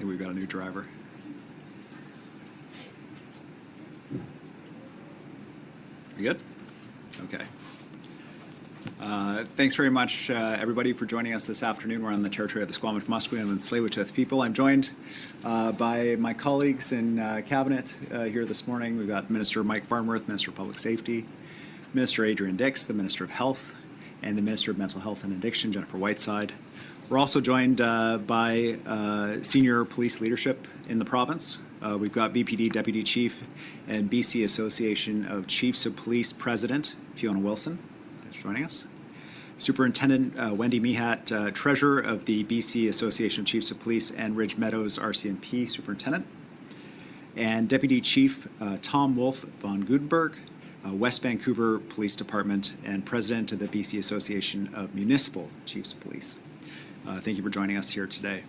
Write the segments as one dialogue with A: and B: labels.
A: that we've got a new driver. You good? Okay. Thanks very much, everybody, for joining us this afternoon. We're on the territory of the Squamish, Musqueam, and Tsleil-Waututh people. I'm joined by my colleagues in Cabinet here this morning. We've got Minister Mike Farnworth, Minister of Public Safety, Minister Adrian Dix, the Minister of Health, and the Minister of Mental Health and Addiction, Jennifer Whiteside. We're also joined by senior police leadership in the province. We've got BPD Deputy Chief and BC Association of Chiefs of Police President Fiona Wilson. Thanks for joining us. Superintendent Wendy Mehat, Treasurer of the BC Association of Chiefs of Police and Ridge Meadows RCMP Superintendent. And Deputy Chief Tom Wolf von Gutenberg, West Vancouver Police Department and President of the BC Association of Municipal Chiefs of Police. Thank you for joining us here today.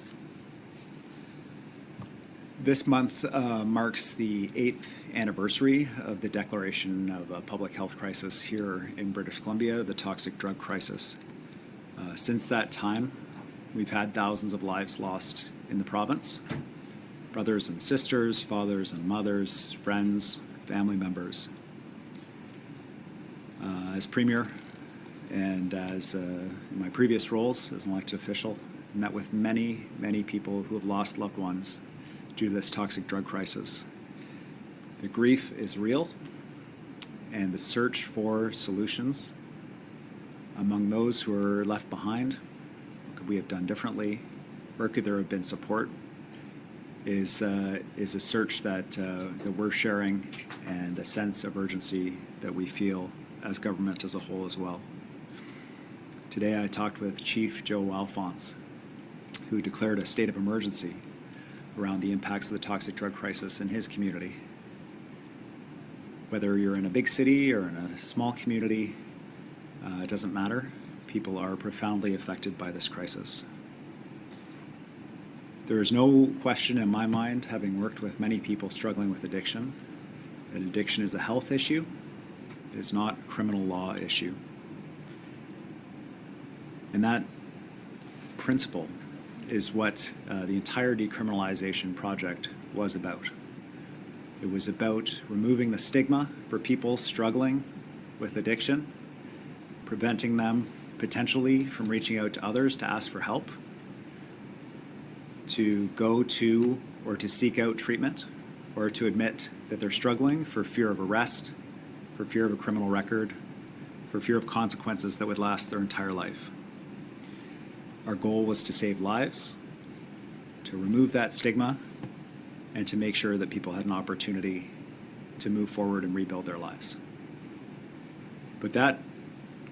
A: This month marks the 8th anniversary of the declaration of a public health crisis here in British Columbia, the toxic drug crisis. Since that time, we've had thousands of lives lost in the province. Brothers and sisters, fathers and mothers, friends, family members. As Premier and as in my previous roles as an elected official, I met with many, many people who have lost loved ones due to this toxic drug crisis. The grief is real, and the search for solutions among those who are left behind, what could we have done differently, where could there have been support, is a search that we're sharing and a sense of urgency that we feel as government as a whole as well. Today I talked with Chief Joe Alphonse, who declared a state of emergency around the impacts of the toxic drug crisis in his community. Whether you're in a big city or in a small community, it doesn't matter. People are profoundly affected by this crisis. There is no question in my mind, having worked with many people struggling with addiction, that addiction is a health issue. It is not a criminal law issue. And that principle is what the entire decriminalization project was about. It was about removing the stigma for people struggling with addiction, preventing them potentially from reaching out to others to ask for help, to go to or to seek out treatment, or to admit that they're struggling for fear of arrest, for fear of a criminal record, for fear of consequences that would last their entire life. Our goal was to save lives, to remove that stigma, and to make sure that people had an opportunity to move forward and rebuild their lives. But that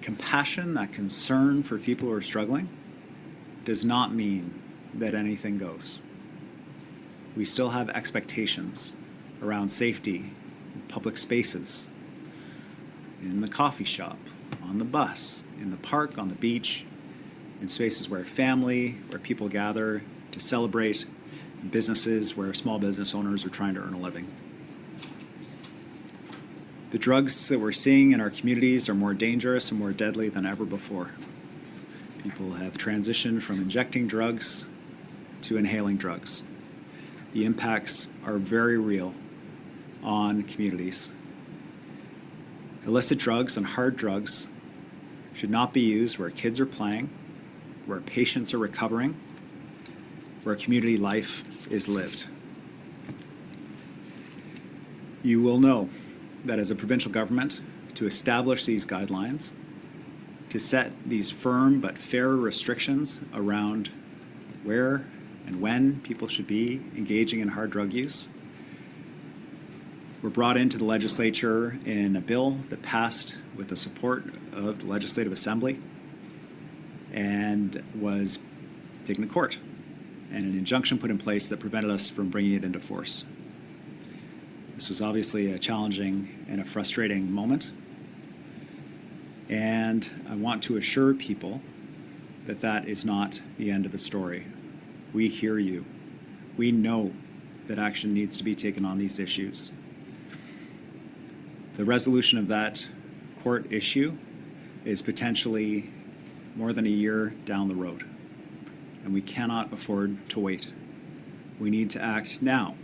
A: compassion, that concern for people who are struggling, does not mean that anything goes. We still have expectations around safety in public spaces, in the coffee shop, on the bus, in the park, on the beach, in spaces where people gather to celebrate, in businesses where small business owners are trying to earn a living. The drugs that we're seeing in our communities are more dangerous and more deadly than ever before. People have transitioned from injecting drugs to inhaling drugs. The impacts are very real on communities. Illicit drugs and hard drugs should not be used where kids are playing, where patients are recovering, where community life is lived. You will know that as a provincial government, to establish these guidelines, to set these firm but fair restrictions around where and when people should be engaging in hard drug use, were brought into the legislature in a bill that passed with the support of the Legislative Assembly and was taken to court, and an injunction put in place that prevented us from bringing it into force. This was obviously a challenging and a frustrating moment, and I want to assure people that that is not the end of the story. We hear you. We know that action needs to be taken on these issues. The resolution of that court issue is potentially more than a year down the road, and we cannot afford to wait. We need to act now.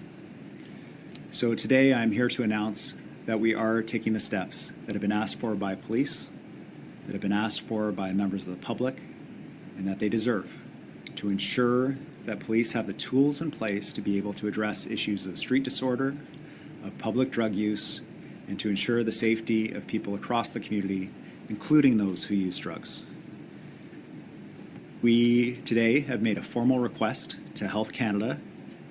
A: So today I'm here to announce that we are taking the steps that have been asked for by police, that have been asked for by members of the public, and that they deserve to ensure that police have the tools in place to be able to address issues of street disorder, of public drug use, and to ensure the safety of people across the community, including those who use drugs. We today have made a formal request to Health Canada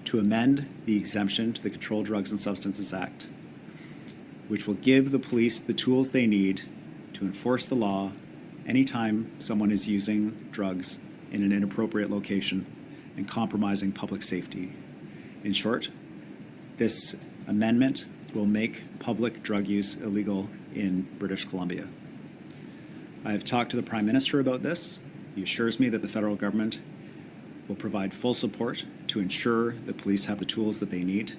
A: to amend the exemption to the Controlled Drugs and Substances Act, which will give the police the tools they need to enforce the law anytime someone is using drugs in an inappropriate location and compromising public safety. In short, this amendment will make public drug use illegal in British Columbia. I have talked to the Prime Minister about this. He assures me that the federal government will provide full support to ensure that police have the tools that they need.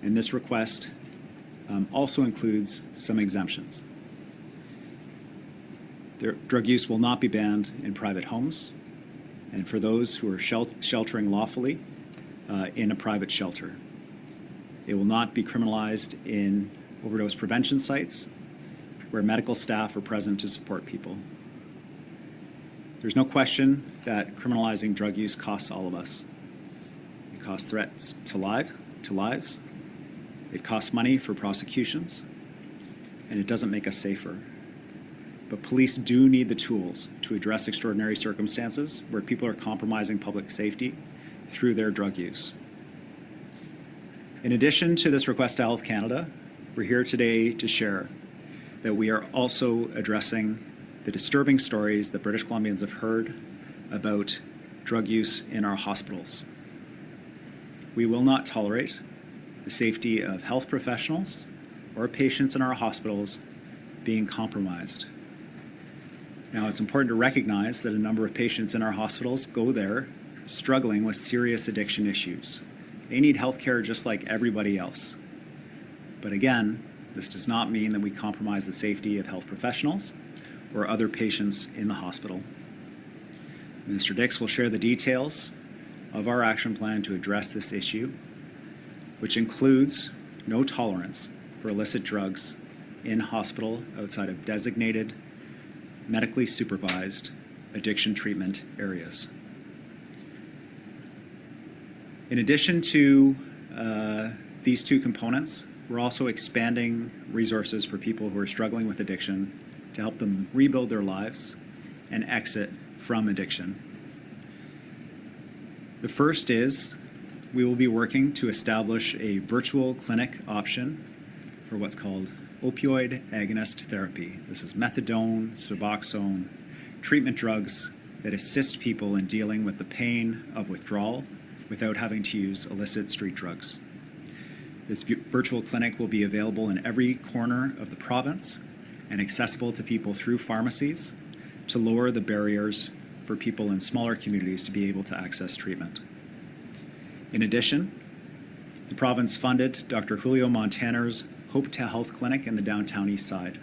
A: And this request also includes some exemptions. Drug use will not be banned in private homes, and for those who are sheltering lawfully in a private shelter. It will not be criminalized in overdose prevention sites where medical staff are present to support people. There's no question that criminalizing drug use costs all of us. It costs threats to lives, it costs money for prosecutions, and it doesn't make us safer. But police do need the tools to address extraordinary circumstances where people are compromising public safety through their drug use. In addition to this request to Health Canada, we're here today to share that we are also addressing the disturbing stories that British Columbians have heard about drug use in our hospitals. We will not tolerate the safety of health professionals or patients in our hospitals being compromised. Now, it's important to recognize that a number of patients in our hospitals go there struggling with serious addiction issues. They need health care just like everybody else. But again, this does not mean that we compromise the safety of health professionals or other patients in the hospital. Minister Dix will share the details of our action plan to address this issue, which includes no tolerance for illicit drugs in hospital outside of designated, medically supervised addiction treatment areas. In addition to these two components, we're also expanding resources for people who are struggling with addiction to help them rebuild their lives and exit from addiction. The first is we will be working to establish a virtual clinic option for what's called opioid agonist therapy. This is methadone, Suboxone, treatment drugs that assist people in dealing with the pain of withdrawal without having to use illicit street drugs. This virtual clinic will be available in every corner of the province and accessible to people through pharmacies to lower the barriers for people in smaller communities to be able to access treatment. In addition, the province funded Dr. Julio Montaner's Hope to Health Clinic in the downtown east side.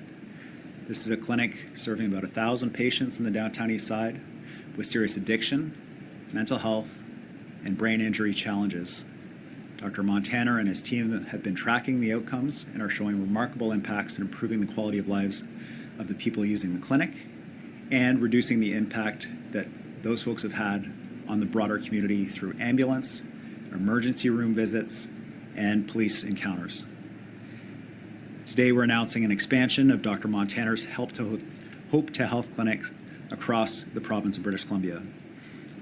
A: This is a clinic serving about 1,000 patients in the downtown east side with serious addiction, mental health, and brain injury challenges. Dr. Montaner and his team have been tracking the outcomes and are showing remarkable impacts in improving the quality of lives of the people using the clinic and reducing the impact that those folks have had on the broader community through ambulance, emergency room visits, and police encounters. Today we're announcing an expansion of Dr. Montaner's Hope to Health clinics across the province of British Columbia.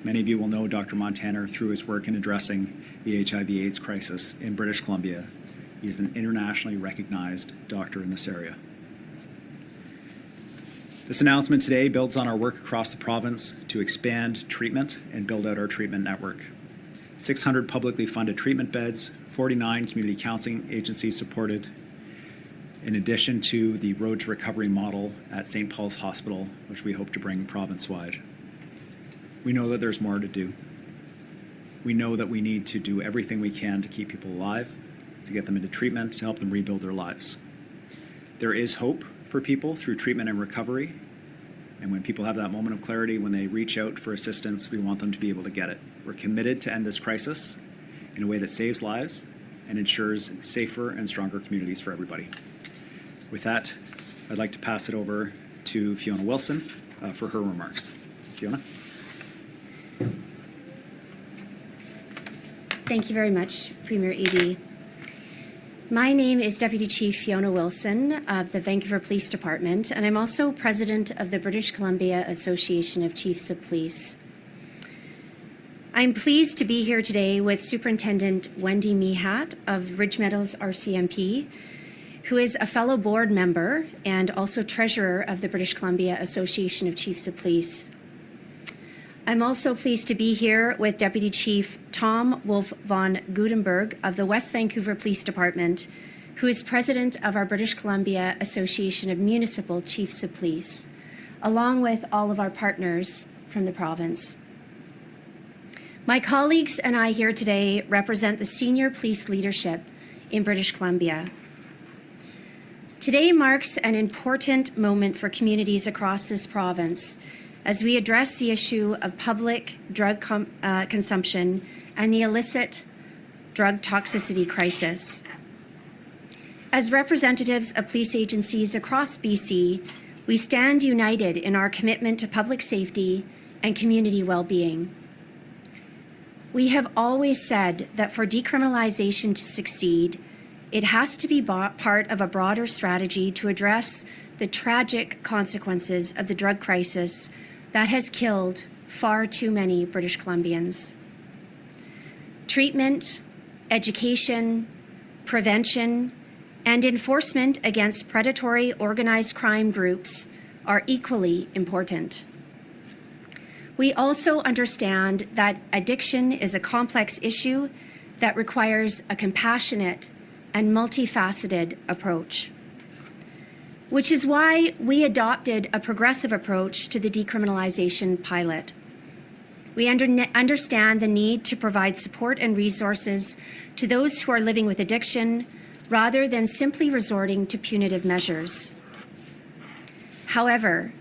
A: Many of you will know Dr. Montaner through his work in addressing the HIV/AIDS crisis in British Columbia. He is an internationally recognized doctor in this area. This announcement today builds on our work across the province to expand treatment and build out our treatment network. 600 publicly funded treatment beds, 49 community counseling agencies supported, in addition to the Road to Recovery model at St. Paul's Hospital, which we hope to bring province-wide. We know that there's more to do. We know that we need to do everything we can to keep people alive, to get them into treatment, to help them rebuild their lives. There is hope for people through treatment and recovery, and when people have that moment of clarity, when they reach out for assistance, we want them to be able to get it. We're committed to end this crisis, in a way that saves lives and ensures safer and stronger communities for everybody. With that, I'd like to pass it over to Fiona Wilson for her remarks. Fiona?
B: Thank you very much, Premier Eby. My name is Deputy Chief Fiona Wilson of the Vancouver Police Department, and I'm also President of the British Columbia Association of Chiefs of Police. I'm pleased to be here today with Superintendent Wendy Mehat of Ridge Meadows RCMP, who is a fellow board member and also Treasurer of the British Columbia Association of Chiefs of Police. I'm also pleased to be here with Deputy Chief Tom Wolf von Gutenberg of the West Vancouver Police Department, who is President of our British Columbia Association of Municipal Chiefs of Police, along with all of our partners from the province. My colleagues and I here today represent the senior police leadership in British Columbia. Today marks an important moment for communities across this province as we address the issue of public drug consumption and the illicit drug toxicity crisis. As representatives of police agencies across BC, we stand united in our commitment to public safety and community well-being. We have always said that for decriminalization to succeed, it has to be part of a broader strategy to address the tragic consequences of the drug crisis that has killed far too many British Columbians. Treatment, education, prevention, and enforcement against predatory organized crime groups are equally important. We also understand that addiction is a complex issue that requires a compassionate and multifaceted approach, which is why we adopted a progressive approach to the decriminalization pilot. We understand the need to provide support and resources to those who are living with addiction rather than simply resorting to punitive measures. However,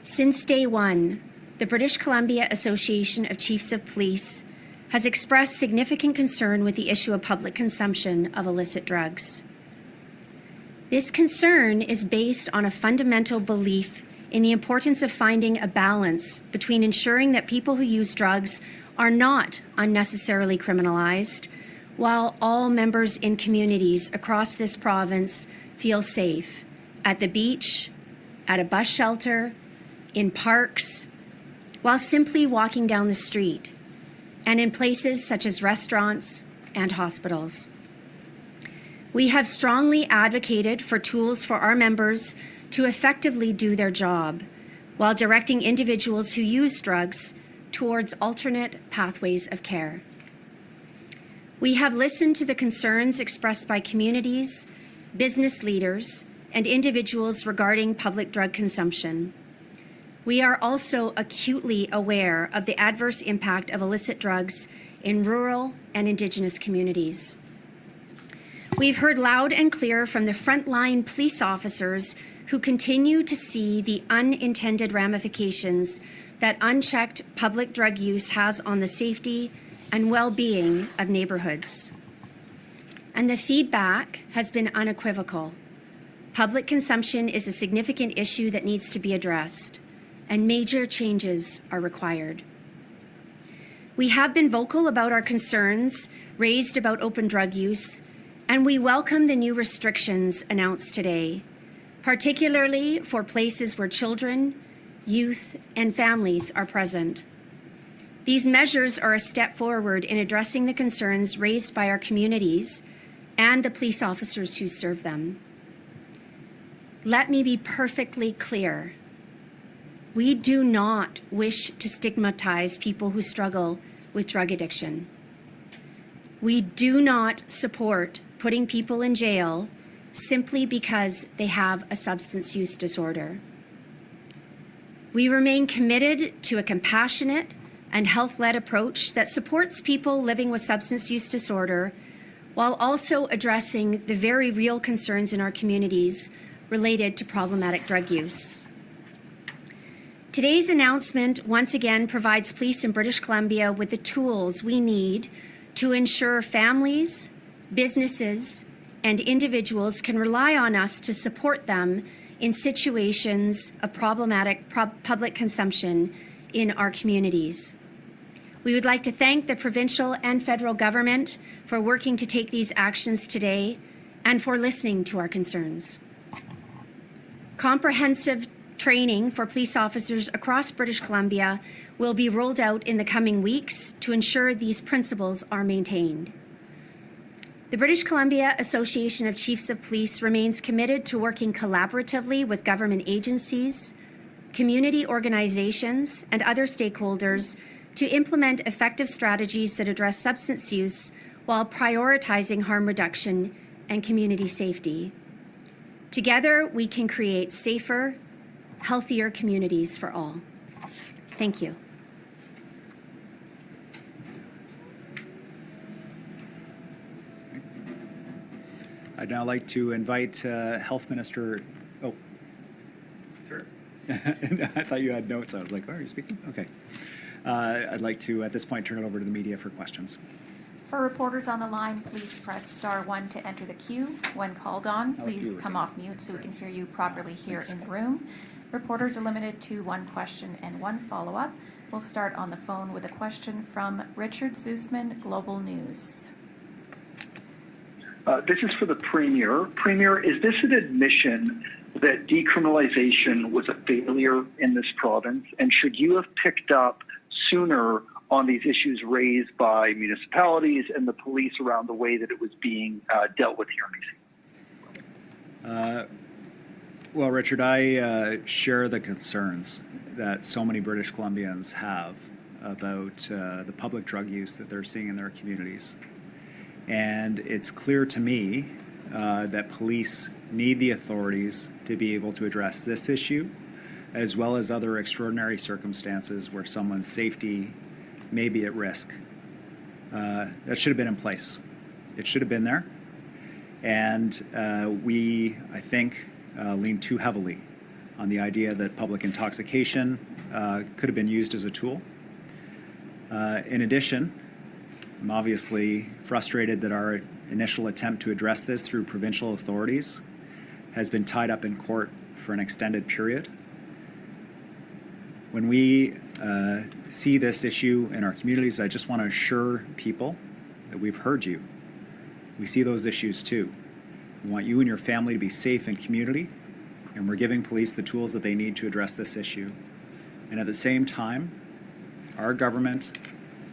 B: since day one, the British Columbia Association of Chiefs of Police has expressed significant concern with the issue of public consumption of illicit drugs. This concern is based on a fundamental belief in the importance of finding a balance between ensuring that people who use drugs are not unnecessarily criminalized, while all members in communities across this province feel safe at the beach, at a bus shelter, in parks, while simply walking down the street, and in places such as restaurants and hospitals. We have strongly advocated for tools for our members to effectively do their job while directing individuals who use drugs towards alternate pathways of care. We have listened to the concerns expressed by communities, business leaders, and individuals regarding public drug consumption. We are also acutely aware of the adverse impact of illicit drugs in rural and Indigenous communities. We've heard loud and clear from the frontline police officers who continue to see the unintended ramifications that unchecked public drug use has on the safety and well-being of neighborhoods. And the feedback has been unequivocal. Public consumption is a significant issue that needs to be addressed, and major changes are required. We have been vocal about our concerns raised about open drug use, and we welcome the new restrictions announced today, particularly for places where children, youth, and families are present. These measures are a step forward in addressing the concerns raised by our communities and the police officers who serve them. Let me be perfectly clear. We do not wish to stigmatize people who struggle with drug addiction. We do not support putting people in jail simply because they have a substance use disorder. We remain committed to a compassionate and health-led approach that supports people living with substance use disorder while also addressing the very real concerns in our communities related to problematic drug use. Today's announcement once again provides police in British Columbia with the tools we need to ensure families, businesses, and individuals can rely on us to support them in situations of problematic public consumption in our communities. We would like to thank the provincial and federal government for working to take these actions today and for listening to our concerns. Comprehensive training for police officers across British Columbia will be rolled out in the coming weeks to ensure these principles are maintained. The British Columbia Association of Chiefs of Police remains committed to working collaboratively with government agencies, community organizations, and other stakeholders to implement effective strategies that address substance use while prioritizing harm reduction and community safety. Together, we can create safer, healthier communities for all. Thank you.
A: I'd now like to invite Health Minister. Oh, sure. I thought you had notes. I was like, oh, are you speaking? Okay. I'd like to, at this point, turn it over to the media for questions.
C: For reporters on the line, please press *1 to enter the queue. When called on, please come off mute so we can hear you properly here in the room. Reporters are limited to one question and one follow-up. We'll start on the phone with a question from Richard Zusman, Global News.
D: This is for the Premier. Premier, is this an admission that decriminalization was a failure in this province? And should you have picked up sooner on these issues raised by municipalities and the police around the way that it was being dealt with here in BC?
A: Well, Richard, I share the concerns that so many British Columbians have about the public drug use that they're seeing in their communities. And it's clear to me that police need the authorities to be able to address this issue, as well as other extraordinary circumstances where someone's safety may be at risk. That should have been in place. It should have been there. And we, I think, lean too heavily on the idea that public intoxication could have been used as a tool. In addition, I'm obviously frustrated that our initial attempt to address this through provincial authorities has been tied up in court for an extended period. When we see this issue in our communities, I just want to assure people that we've heard you. We see those issues too. We want you and your family to be safe in community, and we're giving police the tools that they need to address this issue. And at the same time, our government,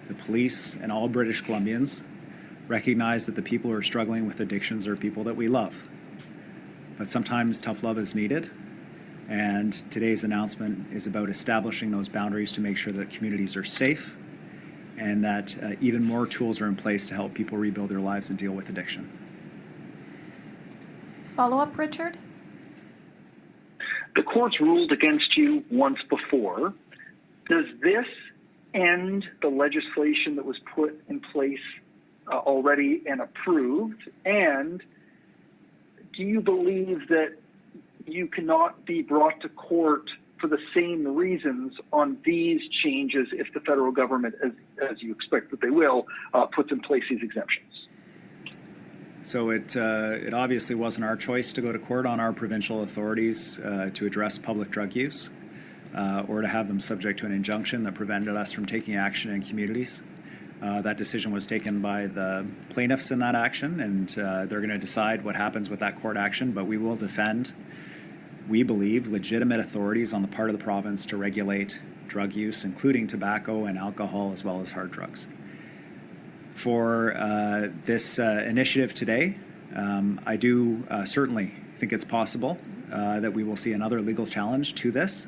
A: the police, and all British Columbians recognize that the people who are struggling with addictions are people that we love. But sometimes tough love is needed, and today's announcement is about establishing those boundaries to make sure that communities are safe and that even more tools are in place to help people rebuild their lives and deal with addiction.
C: Follow-up, Richard?
D: The courts ruled against you once before. Does this end the legislation that was put in place already and approved? And do you believe that you cannot be brought to court for the same reasons on these changes if the federal government, as you expect that they will, puts in place these exemptions?
A: So it obviously wasn't our choice to go to court on our provincial authorities to address public drug use. Or to have them subject to an injunction that prevented us from taking action in communities. That decision was taken by the plaintiffs in that action, and they're going to decide what happens with that court action, but we will defend, we believe, legitimate authorities on the part of the province to regulate drug use, including tobacco and alcohol, as well as hard drugs. For this initiative today, I do certainly think it's possible that we will see another legal challenge to this.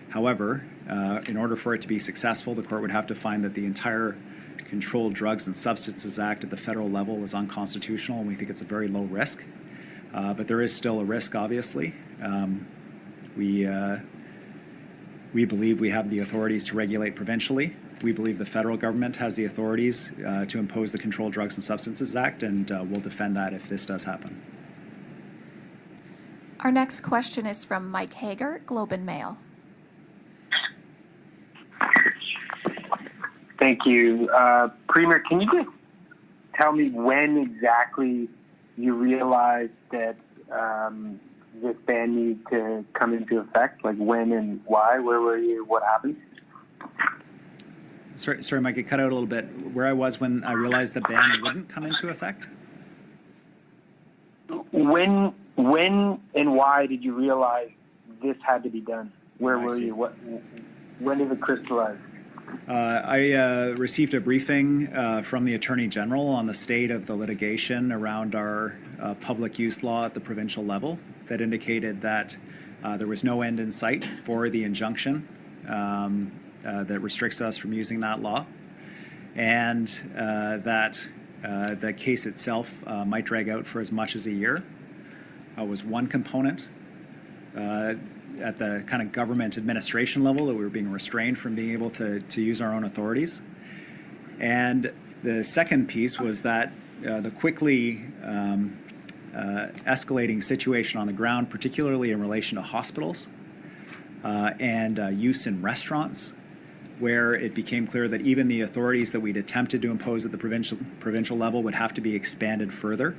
A: However, in order for it to be successful, the court would have to find that the entire Controlled Drugs and Substances Act at the federal level was unconstitutional, and we think it's a very low risk. But there is still a risk, obviously. We believe we have the authorities to regulate provincially. We believe the federal government has the authorities to impose the Controlled Drugs and Substances Act, and we'll defend that if this does happen.
C: Our next question is from Mike Hager, Globe and Mail.
E: Thank you. Premier, can you just tell me when exactly you realized that this ban needed to come into effect? Like when and why? Where were you? What happened?
A: Sorry, Mike, it cut out a little bit. Where I was when I realized the ban wouldn't come into effect?
E: When and why did you realize this had to be done? Where were you? When did it crystallize?
A: I received a briefing from the Attorney General on the state of the litigation around our public use law at the provincial level that indicated that there was no end in sight for the injunction that restricts us from using that law, and that the case itself might drag out for as much as a year. Was one component at the kind of government administration level that we were being restrained from being able to use our own authorities. And the second piece was that the quickly escalating situation on the ground, particularly in relation to hospitals and use in restaurants, where it became clear that even the authorities that we'd attempted to impose at the provincial level would have to be expanded further.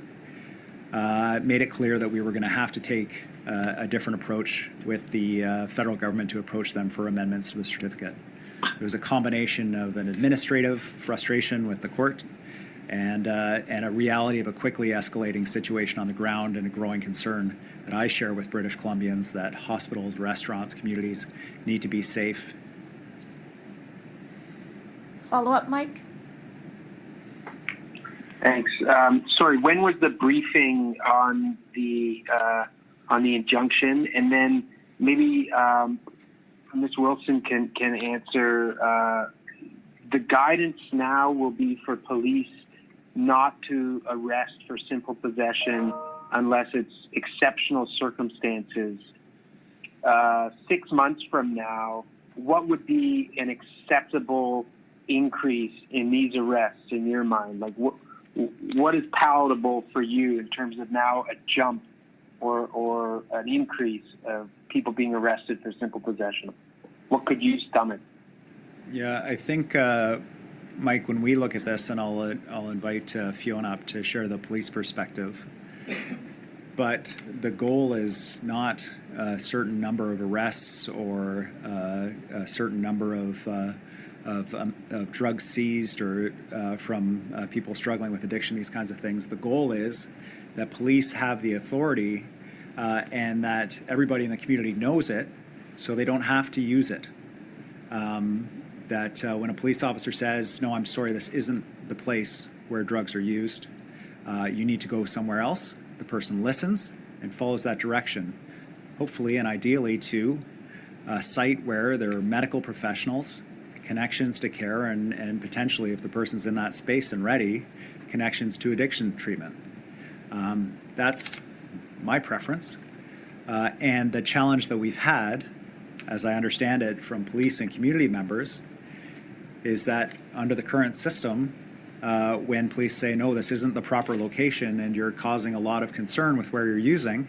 A: Made it clear that we were going to have to take a different approach with the federal government to approach them for amendments to the certificate. It was a combination of an administrative frustration with the court and a reality of a quickly escalating situation on the ground and a growing concern that I share with British Columbians that hospitals, restaurants, communities need to be safe.
C: Follow up, Mike?
E: Thanks. Sorry, when was the briefing on the injunction? And then maybe Ms. Wilson can answer. The guidance now will be for police not to arrest for simple possession unless it's exceptional circumstances. 6 months from now, what would be an acceptable increase in these arrests in your mind? Like what is palatable for you in terms of now a jump or an increase of people being arrested for simple possession? What could you stomach?
A: Yeah, I think, Mike, when we look at this, and I'll invite Fiona up to share the police perspective, but the goal is not a certain number of arrests or a certain number of drugs seized or from people struggling with addiction, these kinds of things. The goal is that police have the authority and that everybody in the community knows it, so they don't have to use it. That when a police officer says, no, I'm sorry, this isn't the place where drugs are used, you need to go somewhere else, the person listens and follows that direction, hopefully and ideally to a site where there are medical professionals, connections to care, and potentially, if the person's in that space and ready, connections to addiction treatment. That's my preference. And the challenge that we've had, as I understand it from police and community members, is that under the current system, when police say, no, this isn't the proper location and you're causing a lot of concern with where you're using,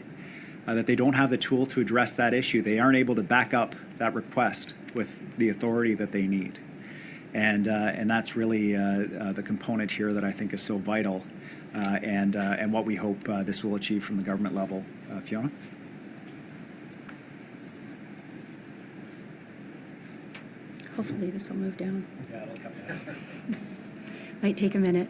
A: that they don't have the tool to address that issue. They aren't able to back up that request with the authority that they need. And that's really the component here that I think is so vital and what we hope this will achieve from the government level. Fiona?
B: Hopefully this will move down.
A: Yeah, it'll come down.
B: Might take a minute.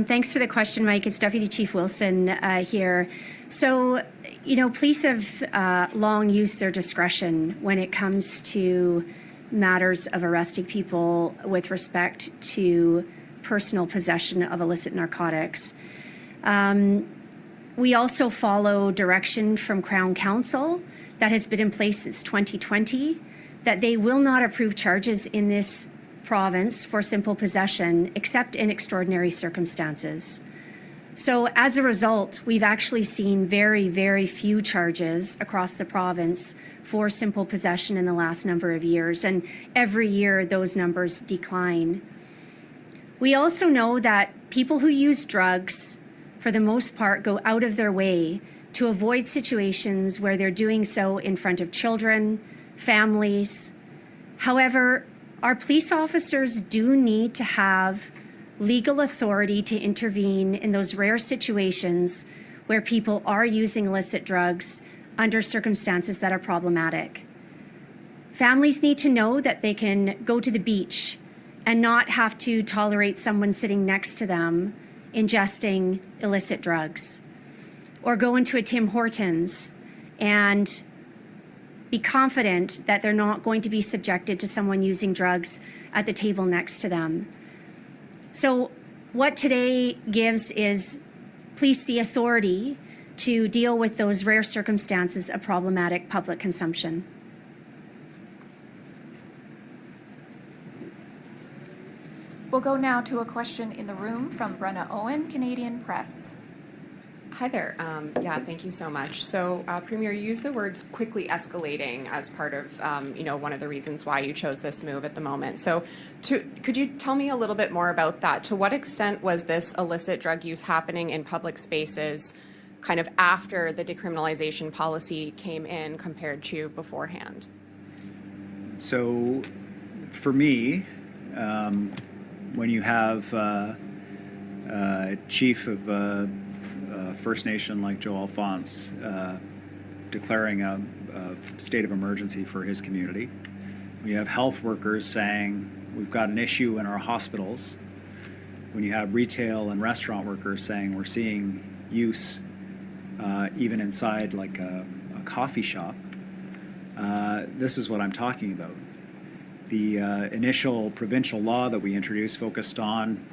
B: Thanks for the question, Mike. It's Deputy Chief Wilson here. So, police have long used their discretion when it comes to matters of arresting people with respect to personal possession of illicit narcotics. We also follow direction from Crown Counsel that has been in place since 2020 that they will not approve charges in this province for simple possession except in extraordinary circumstances. So as a result, we've actually seen very, very few charges across the province for simple possession in the last number of years, and every year those numbers decline. We also know that people who use drugs, for the most part, go out of their way to avoid situations where they're doing so in front of children, families. However, our police officers do need to have legal authority to intervene in those rare situations where people are using illicit drugs under circumstances that are problematic. Families need to know that they can go to the beach and not have to tolerate someone sitting next to them ingesting illicit drugs, or go into a Tim Hortons and be confident that they're not going to be subjected to someone using drugs at the table next to them. So what today gives is police the authority to deal with those rare circumstances of problematic public consumption.
C: We'll go now to a question in the room from Brenna Owen, Canadian Press.
F: Hi there. Yeah, thank you so much. So, Premier, you used the words quickly escalating as part of, one of the reasons why you chose this move at the moment. So, could you tell me a little bit more about that? To what extent was this illicit drug use happening in public spaces kind of after the decriminalization policy came in compared to beforehand?
A: So, for me, when you have chief of First Nation like Joe Alphonse declaring a state of emergency for his community, when you have health workers saying we've got an issue in our hospitals, when you have retail and restaurant workers saying we're seeing use even inside like a coffee shop, this is what I'm talking about. The initial provincial law that we introduced focused on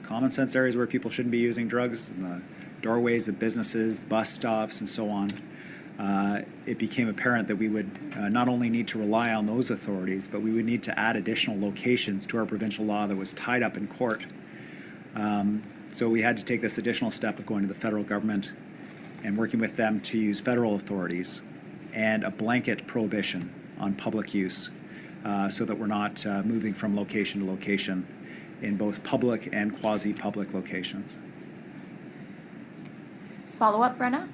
A: common sense areas where people shouldn't be using drugs, in the doorways of businesses, bus stops, and so on. It became apparent that we would not only need to rely on those authorities, but we would need to add additional locations to our provincial law that was tied up in court. So we had to take this additional step of going to the federal government and working with them to use federal authorities and a blanket prohibition on public use, so that we're not moving from location to location in both public and quasi-public locations.
C: Follow up, Brenna?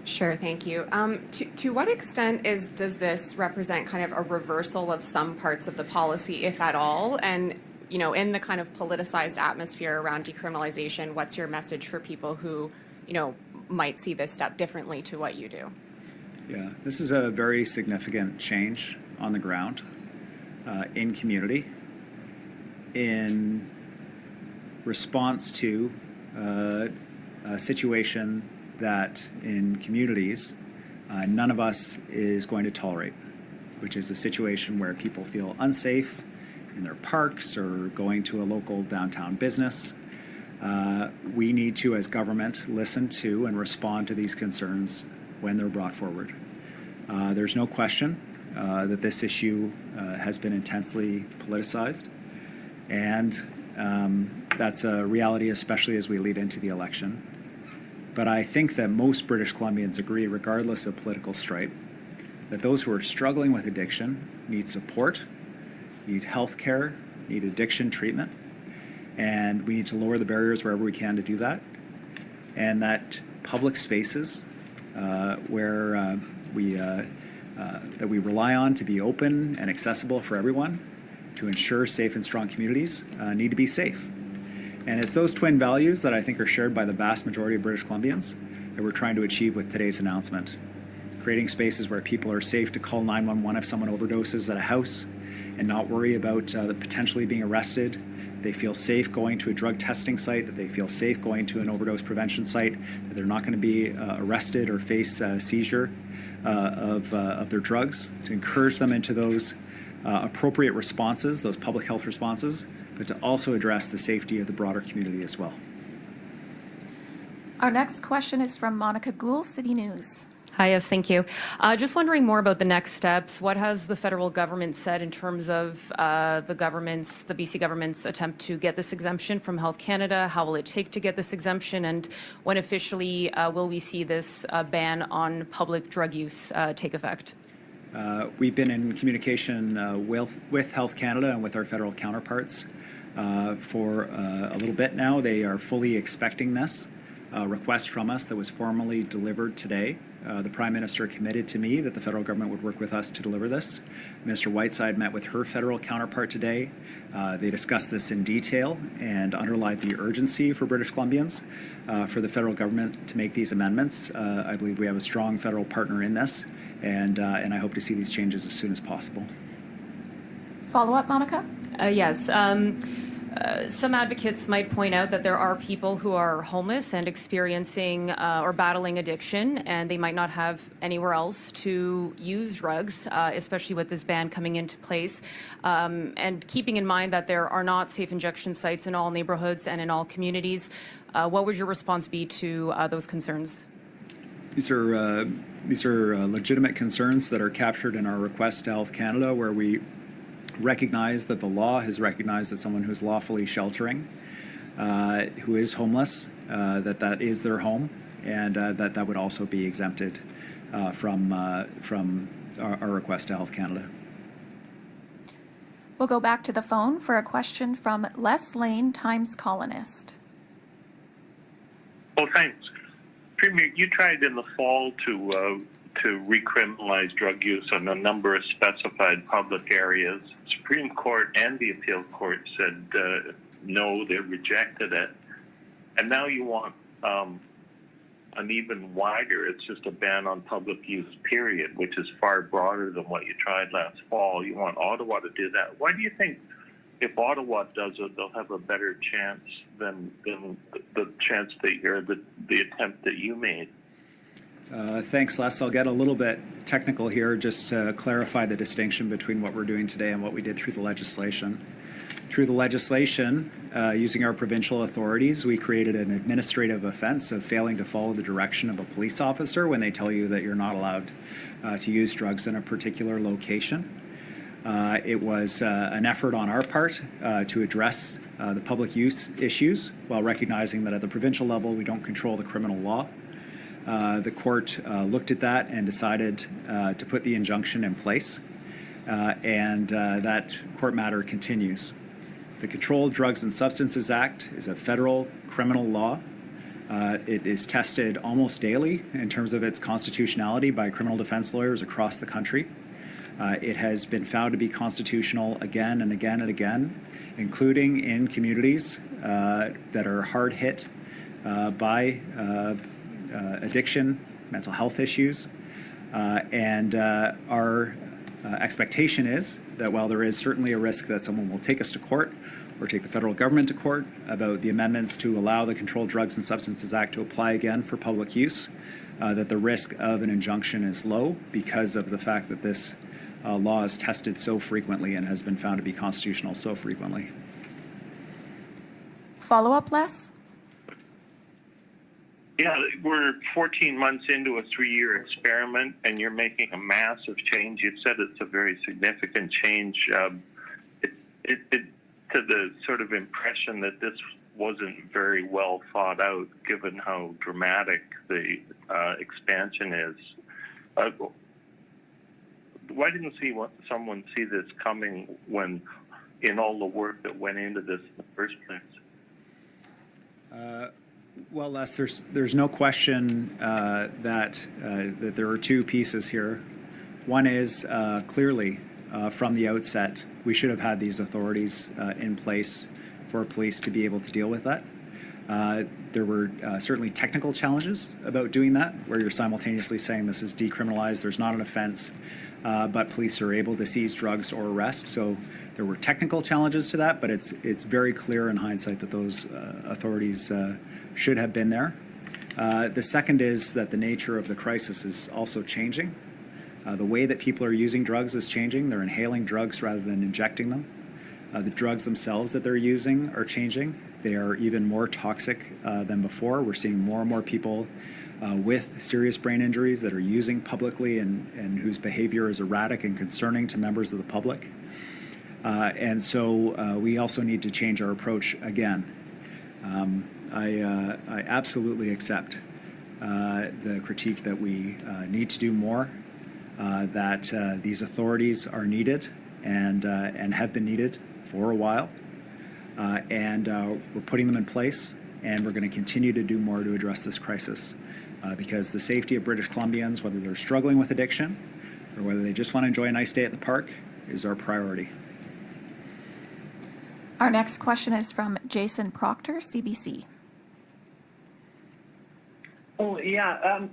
F: Sure, thank you. To what extent does this represent kind of a reversal of some parts of the policy, if at all? And, in the kind of politicized atmosphere around decriminalization, what's your message for people who, might see this step differently to what you do?
A: Yeah, this is a very significant change on the ground in community in response to a situation that in communities none of us is going to tolerate, which is a situation where people feel unsafe in their parks or going to a local downtown business. We need to, as government, listen to and respond to these concerns when they're brought forward. There's no question that this issue has been intensely politicized, and that's a reality, especially as we lead into the election. But I think that most British Columbians agree, regardless of political stripe, that those who are struggling with addiction need support, need health care, need addiction treatment, and we need to lower the barriers wherever we can to do that. And that public spaces where that we rely on to be open and accessible for everyone, to ensure safe and strong communities, need to be safe. And it's those twin values that I think are shared by the vast majority of British Columbians that we're trying to achieve with today's announcement. Creating spaces where people are safe to call 911 if someone overdoses at a house and not worry about potentially being arrested. They feel safe going to a drug testing site, that they feel safe going to an overdose prevention site, that they're not going to be arrested or face seizure of their drugs, to encourage them into those appropriate responses, those public health responses, but to also address the safety of the broader community as well.
C: Our next question is from Monica Gould, City News.
G: Hi, yes, thank you. Just wondering more about the next steps. What has the federal government said in terms of the BC government's attempt to get this exemption from Health Canada? How will it take to get this exemption? And when officially will we see this ban on public drug use take effect?
A: We've been in communication with Health Canada and with our federal counterparts for a little bit now. They are fully expecting this. request from us that was formally delivered today. The Prime Minister committed to me that the federal government would work with us to deliver this. Minister Whiteside met with her federal counterpart today. They discussed this in detail and underlined the urgency for British Columbians for the federal government to make these amendments. I believe we have a strong federal partner in this, and I hope to see these changes as soon as possible.
C: Follow-up, Monica?
G: Yes. Some advocates might point out that there are people who are homeless and experiencing or battling addiction, and they might not have anywhere else to use drugs, especially with this ban coming into place. And keeping in mind that there are not safe injection sites in all neighborhoods and in all communities, what would your response be to those concerns?
A: These are legitimate concerns that are captured in our request to Health Canada, where we recognize that the law has recognized that someone who's lawfully sheltering, who is homeless, that is their home, and that would also be exempted from our request to Health Canada.
C: We'll go back to the phone for a question from Les Lane, Times columnist.
H: Well, thanks. Premier, you tried in the fall to recriminalize drug use in a number of specified public areas. Supreme Court and the appeal court said no, they rejected it. And now you want an even wider, it's just a ban on public use, period, which is far broader than what you tried last fall. You want Ottawa to do that. Why do you think if Ottawa does it, they'll have a better chance than the chance that you're the attempt that you made?
A: Thanks, Les. I'll get a little bit technical here just to clarify the distinction between what we're doing today and what we did through the legislation. Through the legislation, using our provincial authorities, we created an administrative offense of failing to follow the direction of a police officer when they tell you that you're not allowed to use drugs in a particular location. It was an effort on our part to address the public use issues while recognizing that at the provincial level we don't control the criminal law. The court looked at that and decided to put the injunction in place, and that court matter continues. The Controlled Drugs and Substances Act is a federal criminal law. It is tested almost daily in terms of its constitutionality by criminal defense lawyers across the country. It has been found to be constitutional again and again and again, including in communities that are hard hit by addiction, mental health issues, and our expectation is that while there is certainly a risk that someone will take us to court or take the federal government to court about the amendments to allow the Controlled Drugs and Substances Act to apply again for public use, that the risk of an injunction is low because of the fact that this law is tested so frequently and has been found to be constitutional so frequently.
C: Follow-up, Les?
H: Yeah, we're 14 months into a 3-year experiment, and you're making a massive change. You've said it's a very significant change. To the sort of impression that this wasn't very well thought out, given how dramatic the expansion is. Why didn't someone see this coming when, in all the work that went into this in the first place?
A: Well, Les, there's no question that there are two pieces here. One is clearly from the outset, we should have had these authorities in place for police to be able to deal with that. There were certainly technical challenges about doing that, where you're simultaneously saying this is decriminalized, there's not an offense, but police are able to seize drugs or arrest. So there were technical challenges to that, but it's very clear in hindsight that those authorities should have been there. The second is that the nature of the crisis is also changing. The way that people are using drugs is changing. They're inhaling drugs rather than injecting them. The drugs themselves that they're using are changing. They are even more toxic than before. We're seeing more and more people with serious brain injuries that are using publicly and whose behavior is erratic and concerning to members of the public. And so we also need to change our approach again. I absolutely accept the critique that we need to do more, that these authorities are needed and have been needed for a while, and we're putting them in place. and we're going to continue to do more to address this crisis because the safety of British Columbians, whether they're struggling with addiction or whether they just want to enjoy a nice day at the park, is our priority.
C: Our next question is from Jason Proctor, CBC.
I: Oh, yeah.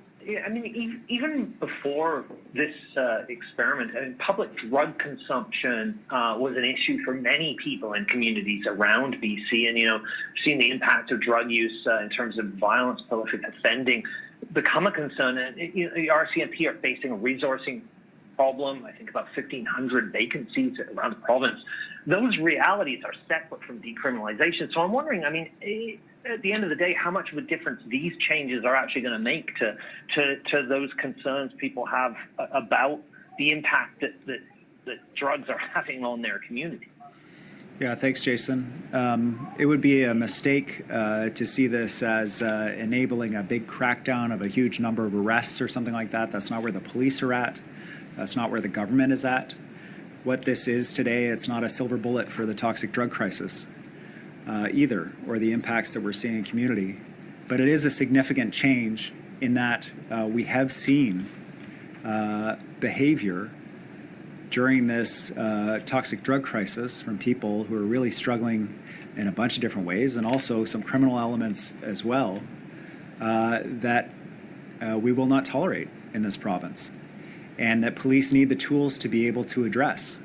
I: I mean, even before this experiment, I mean, public drug consumption was an issue for many people in communities around BC. And, seeing the impact of drug use in terms of violence, prolific offending become a concern. And, the RCMP are facing a resourcing problem. I think about 1,500 vacancies around the province. Those realities are separate from decriminalization. So I'm wondering, I mean, at the end of the day, how much of a difference these changes are actually going to make to those concerns people have about the impact that drugs are having on their community?
A: Yeah, thanks, Jason. It would be a mistake to see this as enabling a big crackdown of a huge number of arrests or something like that. That's not where the police are at. That's not where the government is at. What this is today, it's not a silver bullet for the toxic drug crisis either, or the impacts that we're seeing in community. But it is a significant change in that we have seen behavior during this toxic drug crisis from people who are really struggling in a bunch of different ways, and also some criminal elements as well that we will not tolerate in this province, and that police need the tools to be able to address.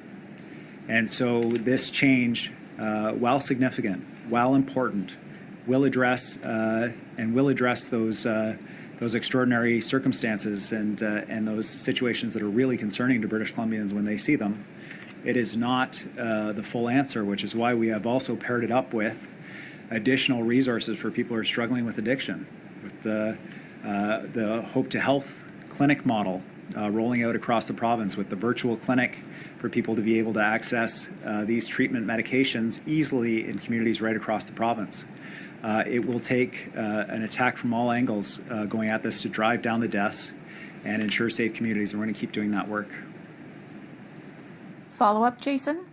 A: And so this change, while significant, while important, will address those extraordinary circumstances and those situations that are really concerning to British Columbians when they see them. It is not the full answer, which is why we have also paired it up with additional resources for people who are struggling with addiction, with the Hope to Health clinic model rolling out across the province, with the virtual clinic for people to be able to access these treatment medications easily in communities right across the province. It will take an attack from all angles going at this to drive down the deaths and ensure safe communities, and we're going to keep doing that work.
C: Follow-up, Jason?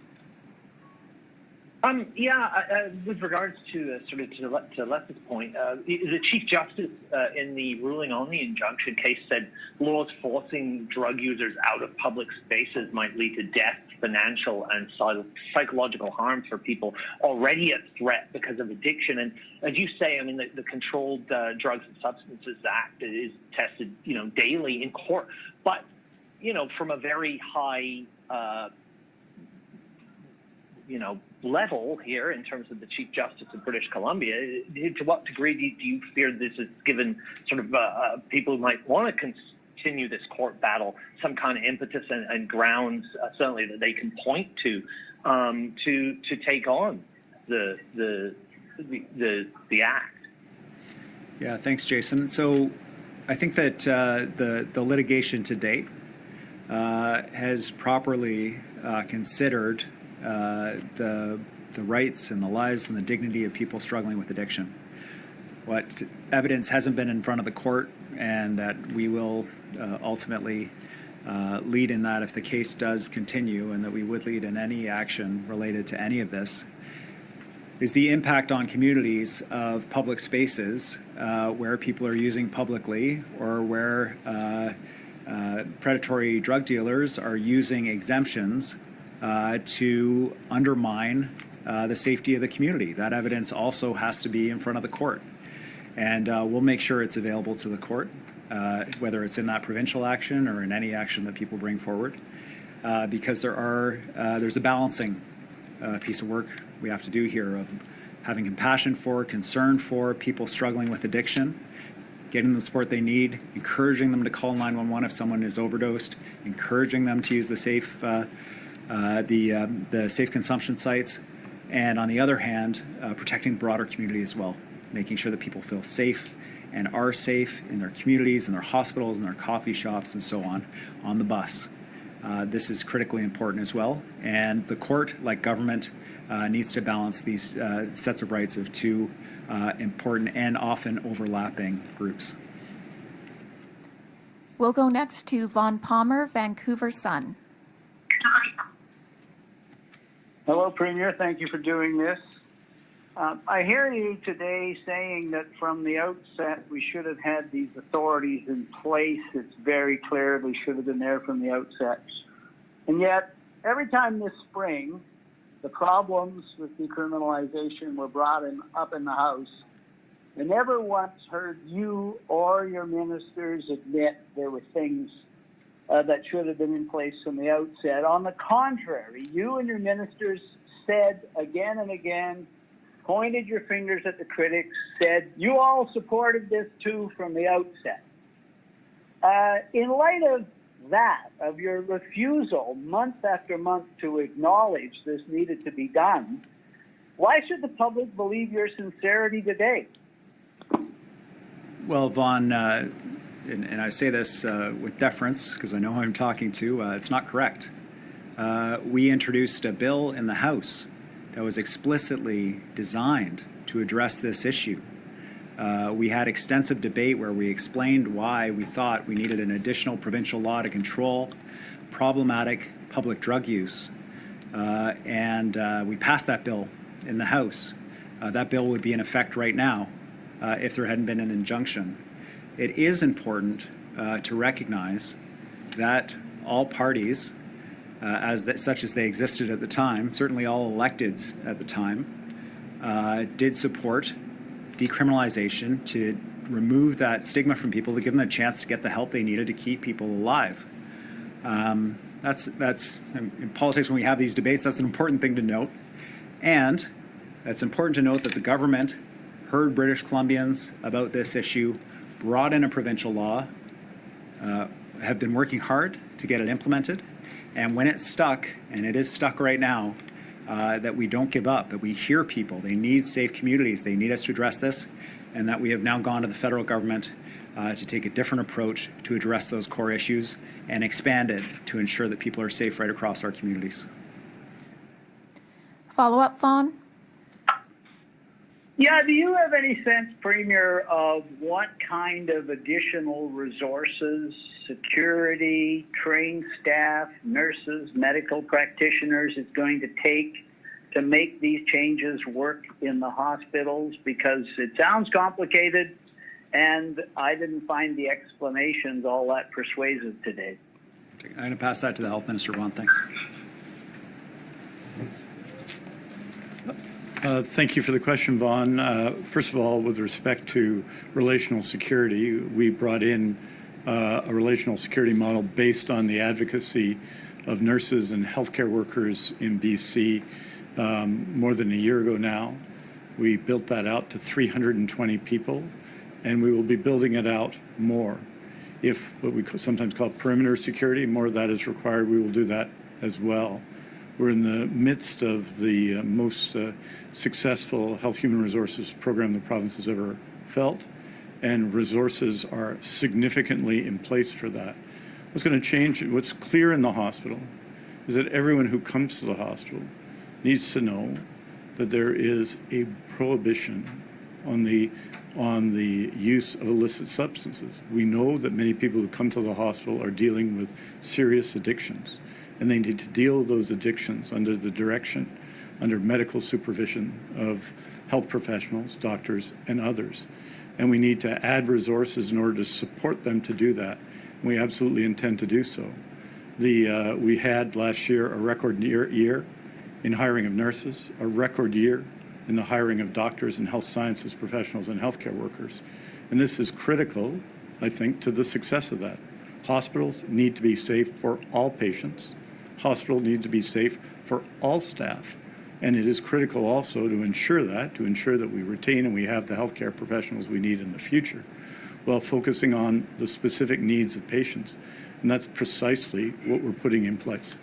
I: With regards to to Les's point, the Chief Justice in the ruling on the injunction case said laws forcing drug users out of public spaces might lead to death, financial and psychological harm for people already at threat because of addiction. And as you say, I mean, the Controlled Drugs and Substances Act is tested, daily in court. But, from a very high level here in terms of the Chief Justice of British Columbia, to what degree do you fear this has given sort of people who might want to continue this court battle some kind of impetus and grounds, certainly that they can point to take on the act?
A: Yeah, thanks, Jason. So I think that the litigation to date has properly considered the rights and the lives and the dignity of people struggling with addiction. What evidence hasn't been in front of the court, and that we will ultimately lead in that if the case does continue, and that we would lead in any action related to any of this, is the impact on communities of public spaces where people are using publicly, or where predatory drug dealers are using exemptions to undermine the safety of the community. That evidence also has to be in front of the court. And we'll make sure it's available to the court, whether it's in that provincial action or in any action that people bring forward, because there's a balancing piece of work we have to do here of having compassion for, concern for people struggling with addiction, getting the support they need, encouraging them to call 911 if someone is overdosed, encouraging them to use the safe safe consumption sites, and on the other hand, protecting the broader community as well, making sure that people feel safe and are safe in their communities, in their hospitals, in their coffee shops, and so on the bus. This is critically important as well, and the court, like government, needs to balance these sets of rights of two important and often overlapping groups.
C: We'll go next to Vaughn Palmer, Vancouver Sun.
J: Hello, Premier. Thank you for doing this. I hear you today saying that from the outset we should have had these authorities in place. It's very clear they should have been there from the outset. And yet, every time this spring, the problems with decriminalization were brought up in the House, I never once heard you or your ministers admit there were things that should have been in place from the outset. On the contrary, you and your ministers said again and again, pointed your fingers at the critics, said you all supported this too from the outset. In light of that, of your refusal month after month to acknowledge this needed to be done, why should the public believe your sincerity today?
A: Well, Vaughn, and I say this with deference because I know who I'm talking to, it's not correct. We introduced a bill in the House that was explicitly designed to address this issue. We had extensive debate where we explained why we thought we needed an additional provincial law to control problematic public drug use. And we passed that bill in the House. That bill would be in effect right now if there hadn't been an injunction. It is important to recognize that all parties, such as they existed at the time, certainly all electeds at the time, did support decriminalization to remove that stigma from people, to give them a chance to get the help they needed to keep people alive. That's in politics, when we have these debates, that's an important thing to note. And it's important to note that the government heard British Columbians about this issue, brought in a provincial law, have been working hard to get it implemented. And when it's stuck, and it is stuck right now, that we don't give up, that we hear people. They need safe communities. They need us to address this, and that we have now gone to the federal government to take a different approach to address those core issues and expand it to ensure that people are safe right across our communities.
C: Follow-up, Vaughn?
J: Yeah, do you have any sense, Premier, of what kind of additional resources, security, trained staff, nurses, medical practitioners it's going to take to make these changes work in the hospitals? Because it sounds complicated, and I didn't find the explanations all that persuasive today.
A: I'm going to pass that to the Health Minister, Vaughn. Thanks.
K: Thank you for the question, Vaughn. First of all, with respect to relational security, we brought in a relational security model based on the advocacy of nurses and healthcare workers in BC more than a year ago now. We built that out to 320 people, and we will be building it out more. If what we sometimes call perimeter security, more of that is required, we will do that as well. We're in the midst of the most successful health human resources program the province has ever felt, and resources are significantly in place for that. What's going to change, what's clear in the hospital, is that everyone who comes to the hospital needs to know that there is a prohibition on the use of illicit substances. We know that many people who come to the hospital are dealing with serious addictions, and they need to deal with those addictions under the direction, under medical supervision of health professionals, doctors, and others. And we need to add resources in order to support them to do that. And we absolutely intend to do so. We had last year a record year in hiring of nurses, a record year in the hiring of doctors and health sciences professionals and healthcare workers. And this is critical, I think, to the success of that. Hospitals need to be safe for all patients. Hospitals need to be safe for all staff. And it is critical also to ensure that we retain and we have the healthcare professionals we need in the future, while focusing on the specific needs of patients. And that's precisely what we're putting in place.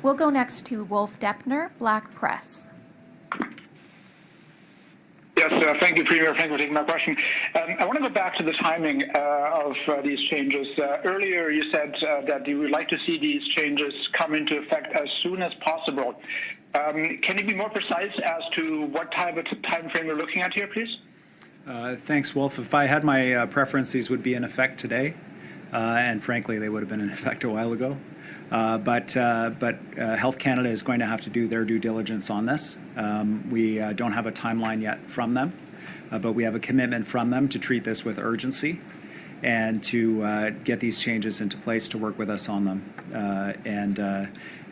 C: We'll go next to Wolf Deppner, Black Press.
L: Yes, thank you, Premier. Thank you for taking my question. I want to go back to the timing of these changes. Earlier, you said that you would like to see these changes come into effect as soon as possible. Can you be more precise as to what type of time frame you're looking at here, please?
A: Thanks, Wolf. If I had my preference, these would be in effect today. And frankly, they would have been in effect a while ago. But Health Canada is going to have to do their due diligence on this. We don't have a timeline yet from them, but we have a commitment from them to treat this with urgency and to get these changes into place, to work with us on them.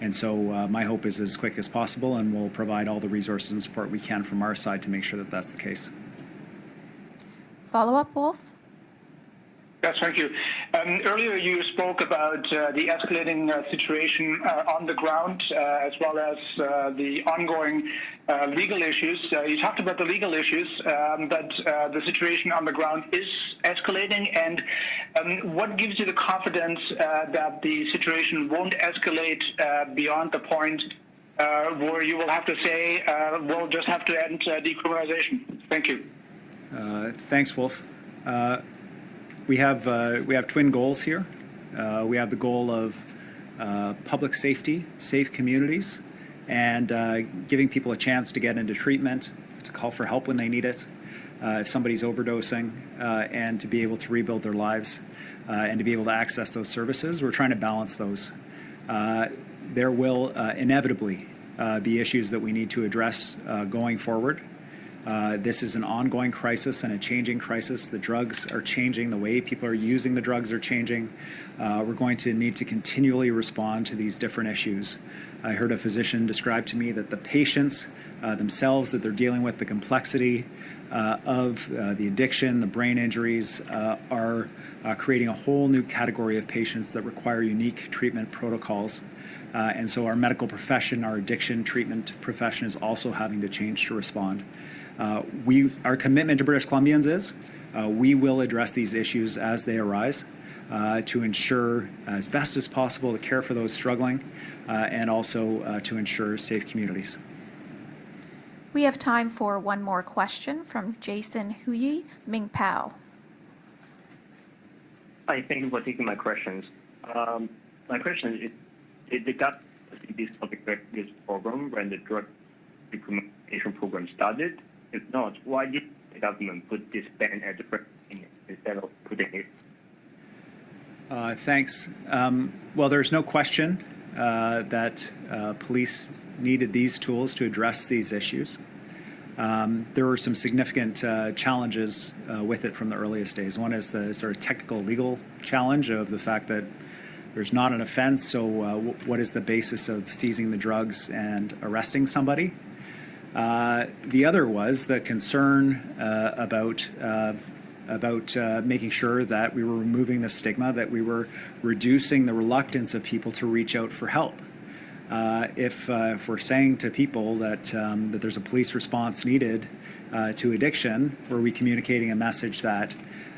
A: And so my hope is as quick as possible, and we'll provide all the resources and support we can from our side to make sure that that's the case.
C: Follow-up, Wolf?
L: Yes, thank you. Earlier you spoke about the escalating situation on the ground as well as the ongoing legal issues. You talked about the legal issues, but the situation on the ground is escalating. And what gives you the confidence that the situation won't escalate beyond the point where you will have to say, we'll just have to end decriminalization? Thank you.
A: Thanks, Wolf. We have twin goals here. We have the goal of public safety, safe communities, and giving people a chance to get into treatment, to call for help when they need it, if somebody's overdosing, and to be able to rebuild their lives and to be able to access those services. We're trying to balance those. There will inevitably be issues that we need to address going forward. This is an ongoing crisis and a changing crisis. The drugs are changing. The way people are using the drugs are changing. We're going to need to continually respond to these different issues. I heard a physician describe to me that the patients themselves that they're dealing with, the complexity of the addiction, the brain injuries, are creating a whole new category of patients that require unique treatment protocols. And so our medical profession, our addiction treatment profession is also having to change to respond. Our commitment to British Columbians is we will address these issues as they arise to ensure as best as possible to care for those struggling and also to ensure safe communities.
C: We have time for one more question from Jason Huyi, Ming Pao.
M: Hi, thank you for taking my questions. My question is, did the government see this public this program when the drug decriminalization program started? If not, why did the government put this ban at the beginning instead of putting it?
A: Thanks. Well, there's no question that police needed these tools to address these issues. There were some significant challenges with it from the earliest days. One is the sort of technical legal challenge of the fact that there's not an offense, so what is the basis of seizing the drugs and arresting somebody? The other was the concern about making sure that we were removing the stigma, that we were reducing the reluctance of people to reach out for help. If we're saying to people that there's a police response needed to addiction, were we communicating a message that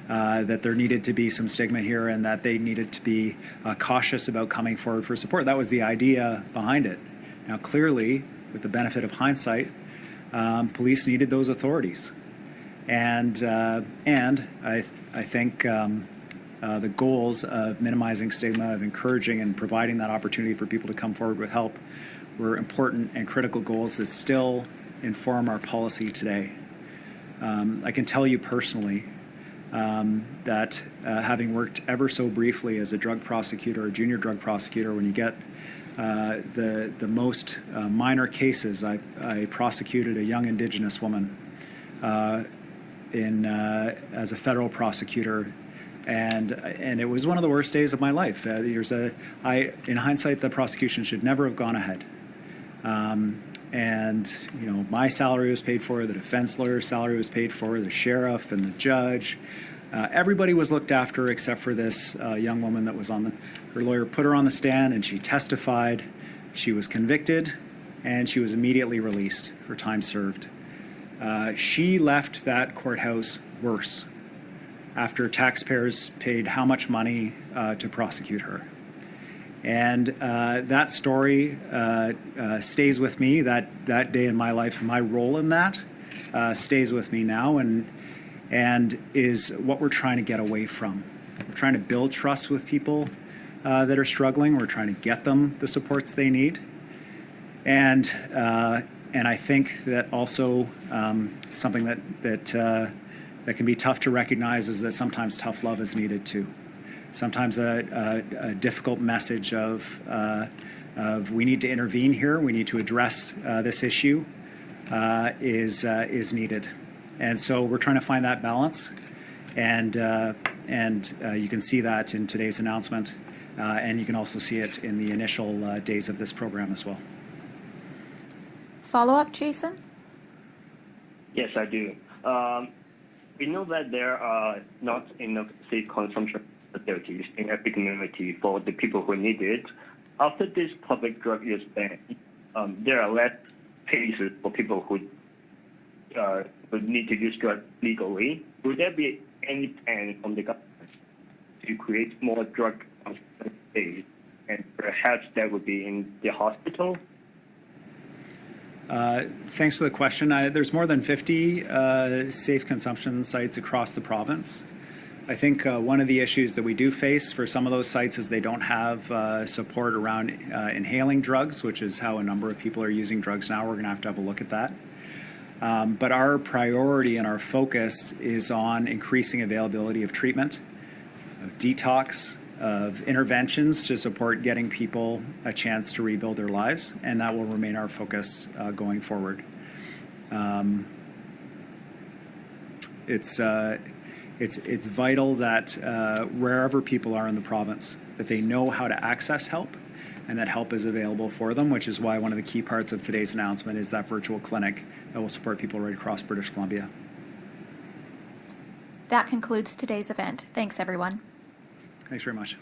A: there needed to be some stigma here and that they needed to be cautious about coming forward for support? That was the idea behind it. Now, clearly, with the benefit of hindsight, police needed those authorities, and I think the goals of minimizing stigma, of encouraging and providing that opportunity for people to come forward with help, were important and critical goals that still inform our policy today. I can tell you personally that having worked ever so briefly as a drug prosecutor, a junior drug prosecutor, when you get the most minor cases, I prosecuted a young Indigenous woman as a federal prosecutor, and it was one of the worst days of my life. In hindsight, the prosecution should never have gone ahead. And my salary was paid for, the defense lawyer's salary was paid for, the sheriff and the judge. Everybody was looked after except for this young woman that was her lawyer put her on the stand and she testified. She was convicted and she was immediately released for time served. She left that courthouse worse after taxpayers paid how much money to prosecute her. And that story stays with me, that day in my life, and my role in that stays with me now and is what we're trying to get away from. We're trying to build trust with people that are struggling. We're trying to get them the supports they need. And I think that also something that can be tough to recognize is that sometimes tough love is needed too. sometimes a difficult message of we need to intervene here, we need to address this issue is needed. And so we're trying to find that balance, and you can see that in today's announcement, and you can also see it in the initial days of this program as well.
C: Follow-up, Jason?
M: Yes, I do. We know that there are not enough safe consumption facilities in every community for the people who need it. After this public drug use ban, there are less cases for people who need to use drugs legally. Would there be any plan from the government to create more drug consumption space, and perhaps that would be in the hospital?
A: Thanks for the question. There's more than 50 safe consumption sites across the province. I think one of the issues that we do face for some of those sites is they don't have support around inhaling drugs, which is how a number of people are using drugs now. We're going to have a look at that. But our priority and our focus is on increasing availability of treatment, of detox, of interventions to support getting people a chance to rebuild their lives, and that will remain our focus going forward. It's vital that wherever people are in the province, that they know how to access help, and that help is available for them, which is why one of the key parts of today's announcement is that virtual clinic that will support people right across British Columbia.
C: That concludes today's event. Thanks, everyone.
A: Thanks very much.